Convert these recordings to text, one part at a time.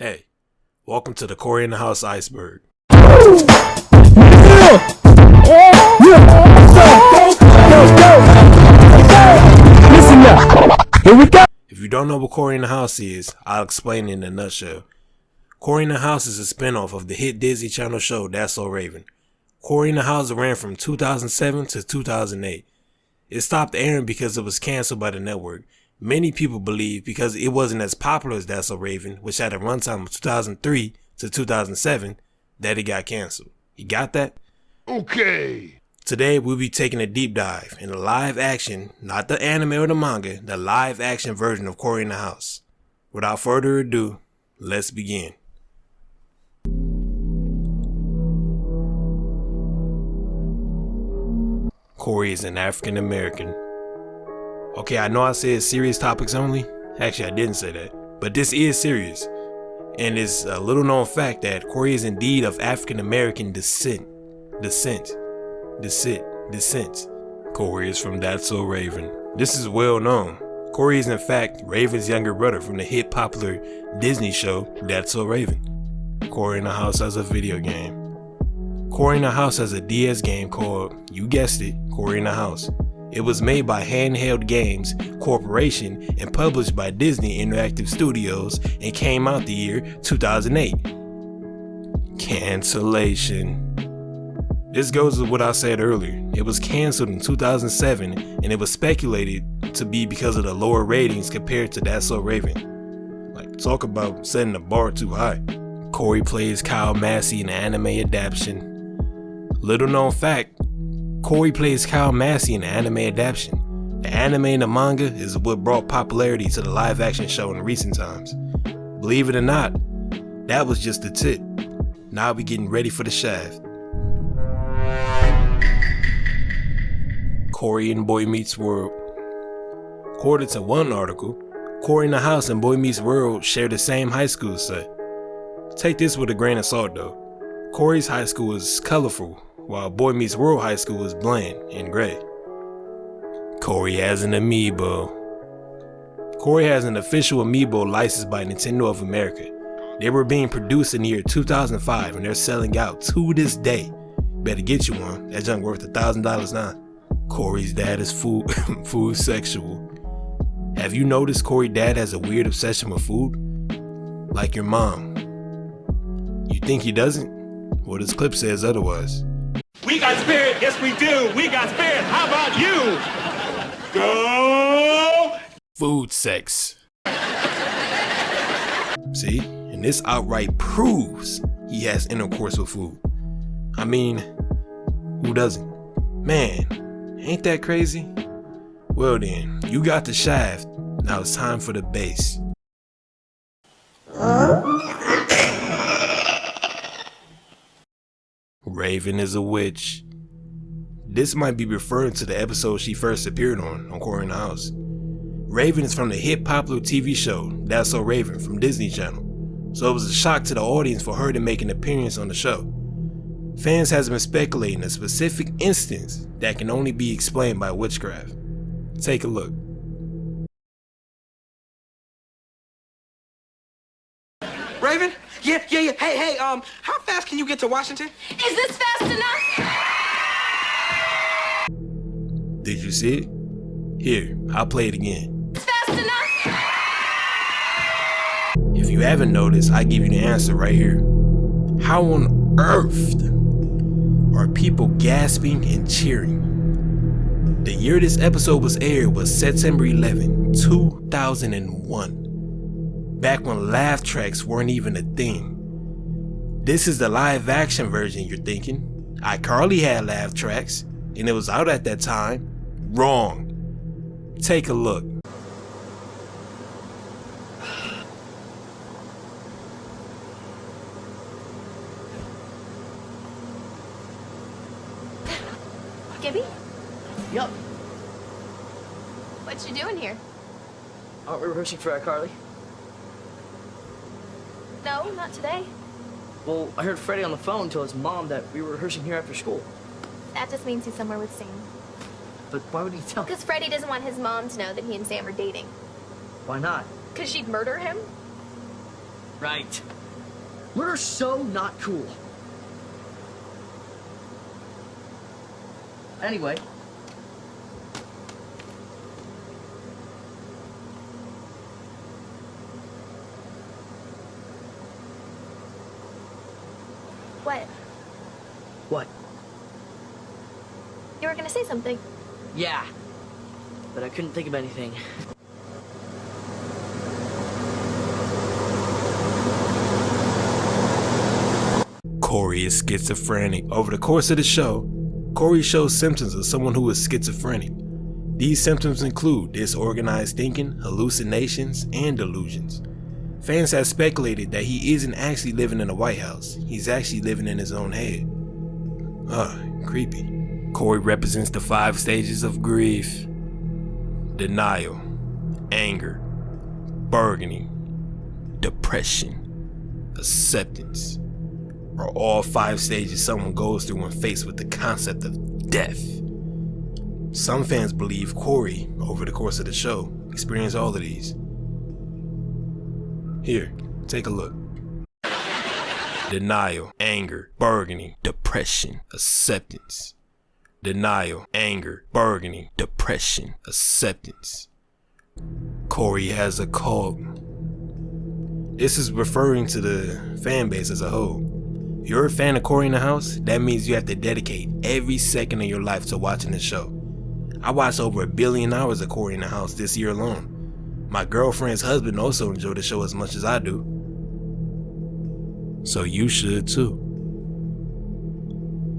Hey, welcome to the Cory in the House Iceberg. Listen up. Here we go. If you don't know what Cory in the House is, I'll explain it in a nutshell. Cory in the House is a spinoff of the hit Disney Channel show That's So Raven. Cory in the House ran from 2007 to 2008. It stopped airing because it was canceled by the network. Many people believe because it wasn't as popular as That's So Raven, which had a runtime of 2003 to 2007, that it got canceled. You got that? Okay. Today we'll be taking a deep dive in the live action, not the anime or the manga, the live action version of Cory in the House. Without further ado, let's begin. Cory is an African American. Okay, I know I said serious topics only. Actually, I didn't say that. But this is serious. And it's a little known fact that Cory is indeed of African American descent. Cory is from That's So Raven. This is well known. Cory is in fact Raven's younger brother from the hit popular Disney show That's So Raven. Cory in the House has a video game. Cory in the House has a DS game called, you guessed it, Cory in the House. It was made by Handheld Games Corporation and published by Disney Interactive Studios and came out the year 2008. Cancellation. This goes with what I said earlier. It was canceled in 2007 and it was speculated to be because of the lower ratings compared to That's So Raven. Like, talk about setting the bar too high. Cory plays Kyle Massey in the anime adaptation. Little known fact, Cory plays Kyle Massey in the anime adaptation. The anime and the manga is what brought popularity to the live action show in recent times. Believe it or not, that was just the tip. Now we getting ready for the shaft. Cory and Boy Meets World. According to one article, Cory in the House and Boy Meets World share the same high school set. Take this with a grain of salt though. Cory's high school is colorful, while Boy Meets World High School is bland and gray. Cory has an amiibo. Cory has an official amiibo licensed by Nintendo of America. They were being produced in the year 2005 and they're selling out to this day. Better get you one, that junk worth $1,000 now. Cory's dad is food sexual. Have you noticed Cory's dad has a weird obsession with food? Like your mom. You think he doesn't? Well, this clip says otherwise. We got spirit, yes we do. We got spirit, how about you? Go! Food sex. See? And this outright proves he has intercourse with food. I mean, who doesn't? Man, ain't that crazy? Well then, you got the shaft. Now it's time for the bass. Raven is a witch. This might be referring to the episode she first appeared on Cory in the House. Raven is from the hit popular TV show That's So Raven from Disney Channel, so it was a shock to the audience for her to make an appearance on the show. Fans has been speculating a specific instance that can only be explained by witchcraft. Take a look. Raven? Yeah. Hey, how fast can you get to Washington? Is this fast enough? Did you see it? Here, I'll play it again. Is fast enough? If you haven't noticed, I give you the answer right here. How on earth are people gasping and cheering? The year this episode was aired was September 11, 2001. Back when laugh tracks weren't even a thing. This is the live action version, you're thinking. iCarly had laugh tracks, and it was out at that time. Wrong. Take a look. Gibby? Yup. What you doing here? Aren't we rehearsing for iCarly? No, not today. Well, I heard Freddie on the phone tell his mom that we were rehearsing here after school. That just means he's somewhere with Sam. But why would he tell? Because Freddie doesn't want his mom to know that he and Sam are dating. Why not? Because she'd murder him? Right. Murder's so not cool. Anyway. What? What? You were gonna say something. Yeah. But I couldn't think of anything. Cory is schizophrenic. Over the course of the show, Cory shows symptoms of someone who is schizophrenic. These symptoms include disorganized thinking, hallucinations, and delusions. Fans have speculated that he isn't actually living in the White House, he's actually living in his own head. Creepy. Cory represents the 5 stages of grief: denial, anger, bargaining, depression, acceptance, are all 5 stages someone goes through when faced with the concept of death. Some fans believe Cory, over the course of the show, experienced all of these. Here, take a look. Denial, anger, bargaining, depression, acceptance. Denial, anger, bargaining, depression, acceptance. Cory has a cult. This is referring to the fan base as a whole. If you're a fan of Cory in the House, that means you have to dedicate every second of your life to watching the show. I watched over 1 billion hours of Cory in the House this year alone. My girlfriend's husband also enjoyed the show as much as I do. So you should too.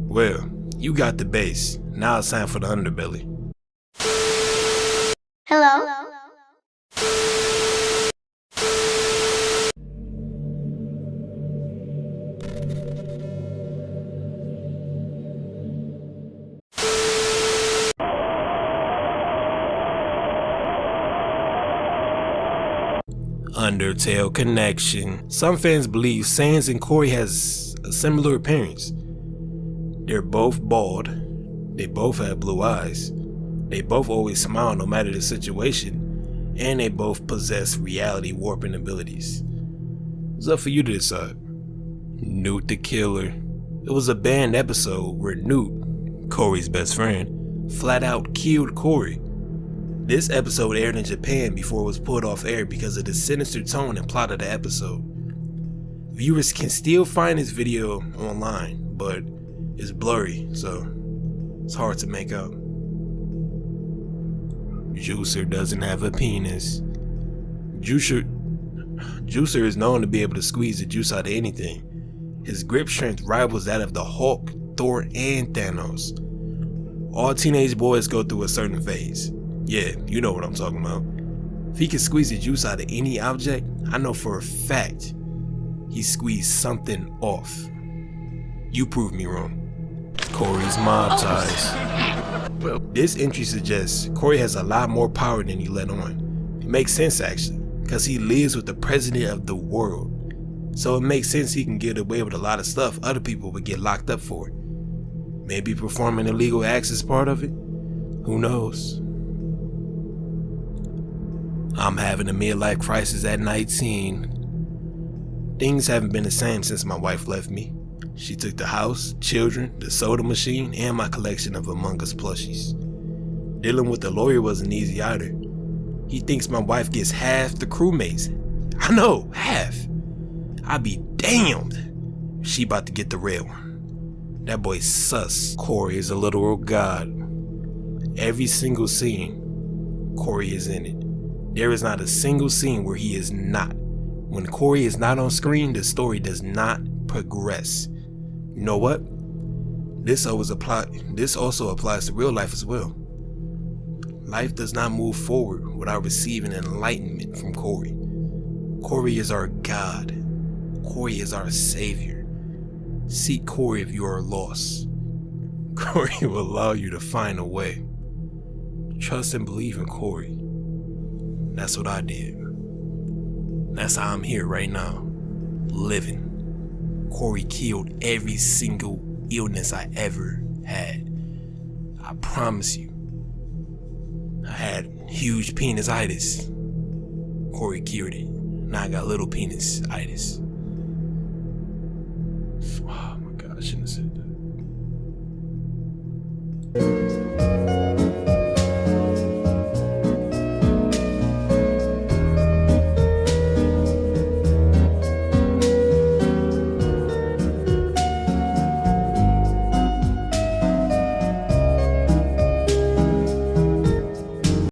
Well, you got the base. Now it's time for the underbelly. Hello? Undertale connection. Some fans believe Sans and Cory has a similar appearance. They're both bald, they both have blue eyes, they both always smile no matter the situation, and they both possess reality warping abilities. It's up for you to decide. Newt the Killer. It was a banned episode where Newt, Cory's best friend, flat out killed Cory. This episode aired in Japan before it was pulled off air because of the sinister tone and plot of the episode. Viewers can still find this video online, but it's blurry, so it's hard to make out. Juicer doesn't have a penis. Juicer is known to be able to squeeze the juice out of anything. His grip strength rivals that of the Hulk, Thor, and Thanos. All teenage boys go through a certain phase. Yeah, you know what I'm talking about. If he can squeeze the juice out of any object, I know for a fact he squeezed something off. You prove me wrong. Cory's mob ties. This entry suggests Cory has a lot more power than he let on. It makes sense actually, because he lives with the president of the world. So it makes sense he can get away with a lot of stuff other people would get locked up for. Maybe performing illegal acts is part of it? Who knows? I'm having a midlife crisis at 19. Things haven't been the same since my wife left me. She took the house, children, the soda machine, and my collection of Among Us plushies. Dealing with the lawyer wasn't easy either. He thinks my wife gets half the crewmates. I know, half. I'd be damned. She about to get the real one. That boy's sus. Cory is a literal god. Every single scene, Cory is in it. There is not a single scene where he is not. When Cory is not on screen, the story does not progress. You know what? This also applies to real life as well. Life does not move forward without receiving enlightenment from Cory. Cory is our God. Cory is our savior. Seek Cory if you are lost. Cory will allow you to find a way. Trust and believe in Cory. That's what I did. That's how I'm here right now, living. Cory killed every single illness I ever had. I promise you. I had huge penisitis. Cory cured it. Now I got little penis-itis. Oh my god, I shouldn't have said that.